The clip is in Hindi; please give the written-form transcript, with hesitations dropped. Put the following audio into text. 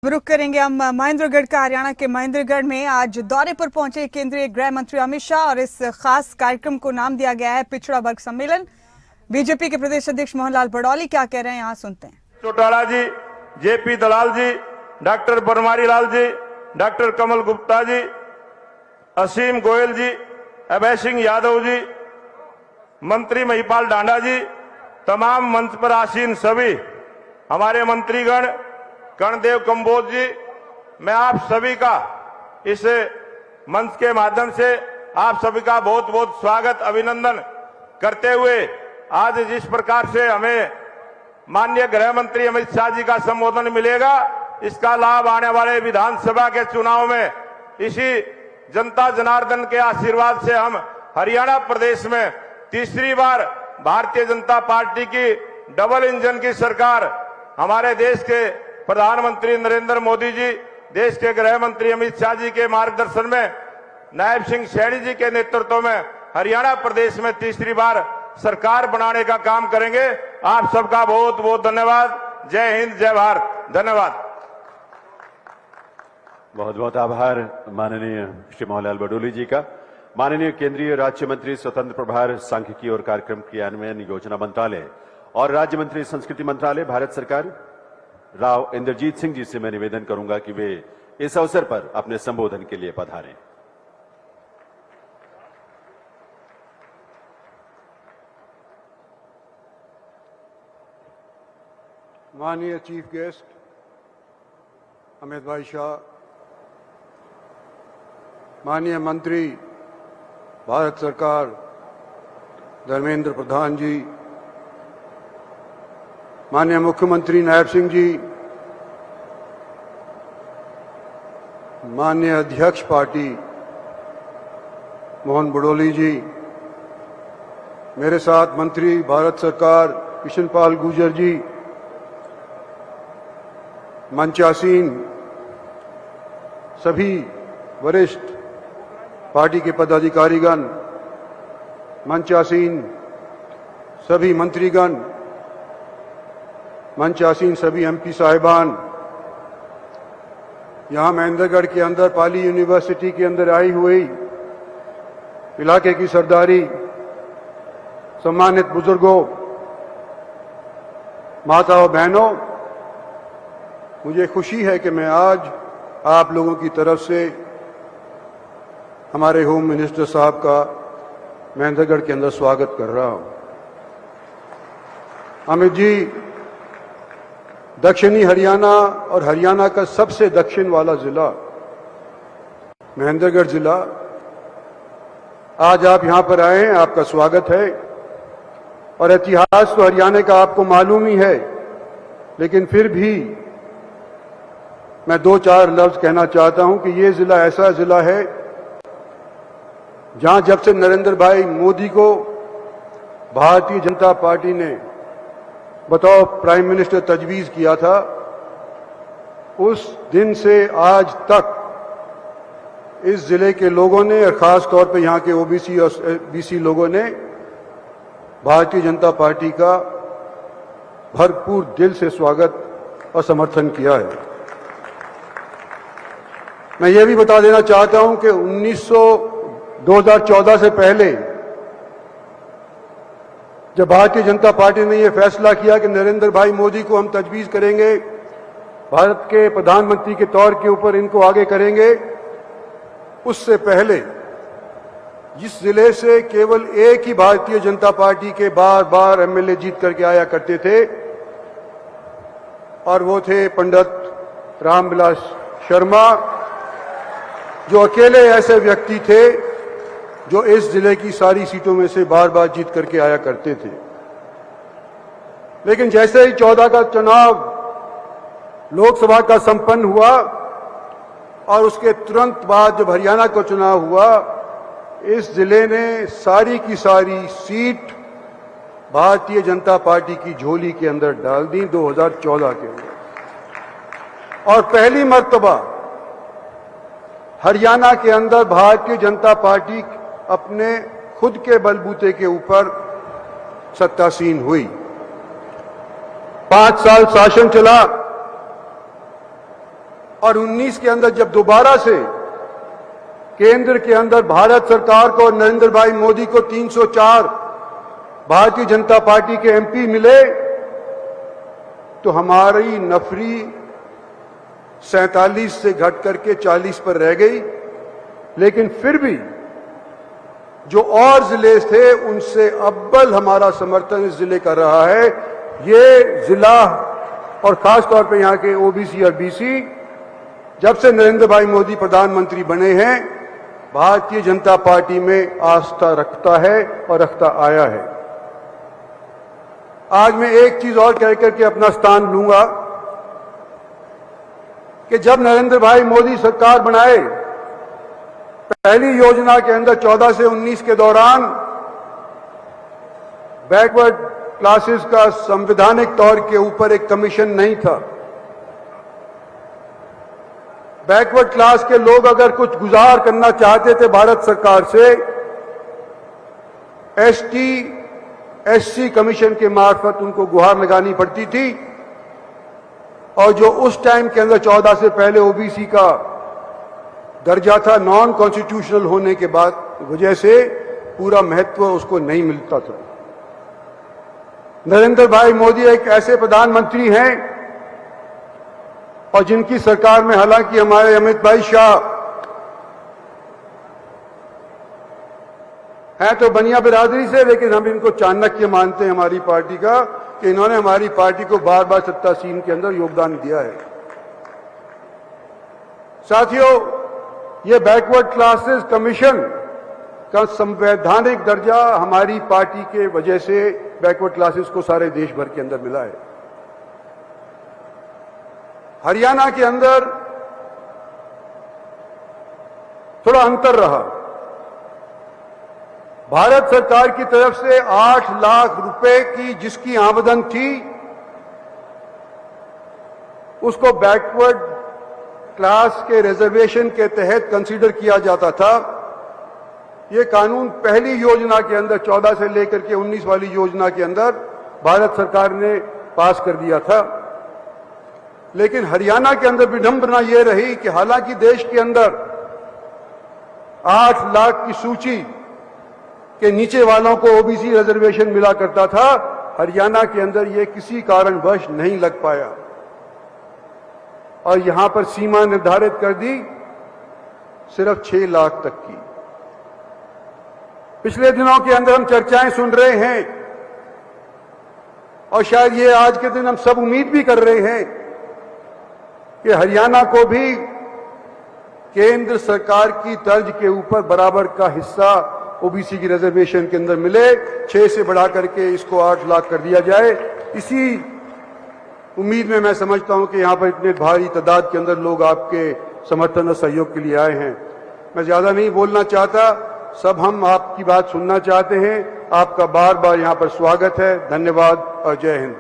रुख करेंगे हम महेंद्रगढ़ का। हरियाणा के महेंद्रगढ़ में आज दौरे पर पहुंचे केंद्रीय गृह मंत्री अमित शाह और इस खास कार्यक्रम को नाम दिया गया है पिछड़ा वर्ग सम्मेलन। बीजेपी के प्रदेश अध्यक्ष मोहनलाल बड़ौली क्या कह रहे हैं, यहाँ सुनते हैं। चौटाला जी, जेपी दलाल जी, डॉक्टर बनवारी लाल जी, डॉक्टर कमल गुप्ता जी, असीम गोयल जी, अभय सिंह यादव जी, मंत्री महिपाल डांडा जी, तमाम मंच पर आसीन सभी हमारे मंत्रीगण, कर्णदेव कंबोज जी, मैं आप सभी का इस मंच के माध्यम से आप सभी का बहुत बहुत स्वागत अभिनंदन करते हुए आज जिस प्रकार से हमें माननीय गृह मंत्री अमित शाह जी का संबोधन मिलेगा, इसका लाभ आने वाले विधानसभा के चुनाव में इसी जनता जनार्दन के आशीर्वाद से हम हरियाणा प्रदेश में तीसरी बार भारतीय जनता पार्टी की डबल इंजन की सरकार, हमारे देश के प्रधानमंत्री नरेंद्र मोदी जी, देश के गृह मंत्री अमित शाह जी के मार्गदर्शन में, नायब सिंह सैनी जी के नेतृत्व में हरियाणा प्रदेश में तीसरी बार सरकार बनाने का काम करेंगे। आप सबका बहुत बहुत धन्यवाद। जय हिंद, जय भारत। धन्यवाद। बहुत बहुत आभार माननीय श्री मोहनलाल बड़ौली जी का। माननीय केंद्रीय राज्य मंत्री स्वतंत्र प्रभार सांख्यिकी और कार्यक्रम क्रियान्वयन योजना मंत्रालय और राज्य मंत्री संस्कृति मंत्रालय भारत सरकार राव इंद्रजीत सिंह जी से मैं निवेदन करूंगा कि वे इस अवसर पर अपने संबोधन के लिए पधारें। माननीय चीफ गेस्ट अमित भाई शाह, माननीय मंत्री भारत सरकार धर्मेंद्र प्रधान जी, माननीय मुख्यमंत्री नायब सिंह जी, माननीय अध्यक्ष पार्टी मोहन बड़ौली जी, मेरे साथ मंत्री भारत सरकार किशन पाल गुर्जर जी, मंचासीन सभी वरिष्ठ पार्टी के पदाधिकारीगण, मंचासीन सभी मंत्रीगण, मंचासीन सभी एमपी साहिबान, यहाँ महेंद्रगढ़ के अंदर पाली यूनिवर्सिटी के अंदर आई हुई इलाके की सरदारी, सम्मानित बुजुर्गों, माताओं, बहनों, मुझे खुशी है कि मैं आज आप लोगों की तरफ से हमारे होम मिनिस्टर साहब का महेंद्रगढ़ के अंदर स्वागत कर रहा हूं। अमित जी, दक्षिणी हरियाणा और हरियाणा का सबसे दक्षिण वाला जिला महेंद्रगढ़ जिला, आज आप यहां पर आए हैं, आपका स्वागत है। और इतिहास तो हरियाणा का आपको मालूम ही है, लेकिन फिर भी मैं दो चार लफ्ज कहना चाहता हूं कि ये जिला ऐसा जिला है जहां जब से नरेंद्र भाई मोदी को भारतीय जनता पार्टी ने बतौर प्राइम मिनिस्टर तजवीज किया था, उस दिन से आज तक इस जिले के लोगों ने और खास तौर पे यहाँ के ओबीसी और बीसी लोगों ने भारतीय जनता पार्टी का भरपूर दिल से स्वागत और समर्थन किया है। मैं ये भी बता देना चाहता हूं कि 2014 से पहले जब भारतीय जनता पार्टी ने यह फैसला किया कि नरेंद्र भाई मोदी को हम तजवीज करेंगे, भारत के प्रधानमंत्री के तौर के ऊपर इनको आगे करेंगे, उससे पहले जिस जिले से केवल एक ही भारतीय जनता पार्टी के बार बार एमएलए जीत करके आया करते थे और वो थे पंडित रामविलास शर्मा, जो अकेले ऐसे व्यक्ति थे जो इस जिले की सारी सीटों में से बार बार जीत करके आया करते थे। लेकिन जैसे ही 14 का चुनाव लोकसभा का संपन्न हुआ और उसके तुरंत बाद जब हरियाणा का चुनाव हुआ, इस जिले ने सारी की सारी सीट भारतीय जनता पार्टी की झोली के अंदर डाल दी 2014 के अंदर। और पहली मर्तबा हरियाणा के अंदर भारतीय जनता पार्टी अपने खुद के बलबूते के ऊपर सत्तासीन हुई। 5 साल शासन चला, और 19 के अंदर जब दोबारा से केंद्र के अंदर भारत सरकार को, नरेंद्र भाई मोदी को 304 भारतीय जनता पार्टी के एमपी मिले, तो हमारी नफरी 47 से घट करके 40 पर रह गई। लेकिन फिर भी जो और जिले थे उनसे अव्वल हमारा समर्थन इस जिले का रहा है। ये जिला और खास तौर पे यहाँ के ओबीसी और बीसी, जब से नरेंद्र भाई मोदी प्रधानमंत्री बने हैं, भारतीय जनता पार्टी में आस्था रखता है और रखता आया है। आज मैं एक चीज और कह करके अपना स्थान लूंगा कि जब नरेंद्र भाई मोदी सरकार बनाए, पहली योजना के अंदर 14 से 19 के दौरान बैकवर्ड क्लासेस का संवैधानिक तौर के ऊपर एक कमीशन नहीं था। बैकवर्ड क्लास के लोग अगर कुछ गुजार करना चाहते थे भारत सरकार से, एसटी एससी कमीशन के मार्फत उनको गुहार लगानी पड़ती थी। और जो उस टाइम के अंदर 14 से पहले ओबीसी का दर्जा था, नॉन कॉन्स्टिट्यूशनल होने के बाद वजह से पूरा महत्व उसको नहीं मिलता था। नरेंद्र भाई मोदी एक ऐसे प्रधानमंत्री हैं और जिनकी सरकार में हालांकि हमारे अमित भाई शाह हैं तो बनिया बिरादरी से, लेकिन हम इनको चाणक्य मानते हैं हमारी पार्टी का, कि इन्होंने हमारी पार्टी को बार बार सत्तासीन के अंदर योगदान दिया है। साथियों, ये बैकवर्ड क्लासेस कमीशन का संवैधानिक दर्जा हमारी पार्टी के वजह से बैकवर्ड क्लासेस को सारे देश भर के अंदर मिला है। हरियाणा के अंदर थोड़ा अंतर रहा। भारत सरकार की तरफ से 8 लाख रुपए की जिसकी आमदन थी, उसको बैकवर्ड क्लास के रिजर्वेशन के तहत कंसीडर किया जाता था। ये कानून पहली योजना के अंदर 14 से लेकर के 19 वाली योजना के अंदर भारत सरकार ने पास कर दिया था। लेकिन हरियाणा के अंदर विडंबना यह रही कि हालांकि देश के अंदर 8 लाख की सूची के नीचे वालों को ओबीसी रिजर्वेशन मिला करता था, हरियाणा के अंदर यह किसी कारणवश नहीं लग पाया और यहां पर सीमा निर्धारित कर दी सिर्फ 6 लाख तक की। पिछले दिनों के अंदर हम चर्चाएं सुन रहे हैं और शायद ये आज के दिन हम सब उम्मीद भी कर रहे हैं कि हरियाणा को भी केंद्र सरकार की तर्ज के ऊपर बराबर का हिस्सा ओबीसी की रिजर्वेशन के अंदर मिले, 6 से बढ़ा करके इसको 8 लाख कर दिया जाए। इसी उम्मीद में मैं समझता हूं कि यहां पर इतने भारी तादाद के अंदर लोग आपके समर्थन और सहयोग के लिए आए हैं। मैं ज्यादा नहीं बोलना चाहता, सब हम आपकी बात सुनना चाहते हैं। आपका बार बार यहां पर स्वागत है। धन्यवाद और जय हिंद।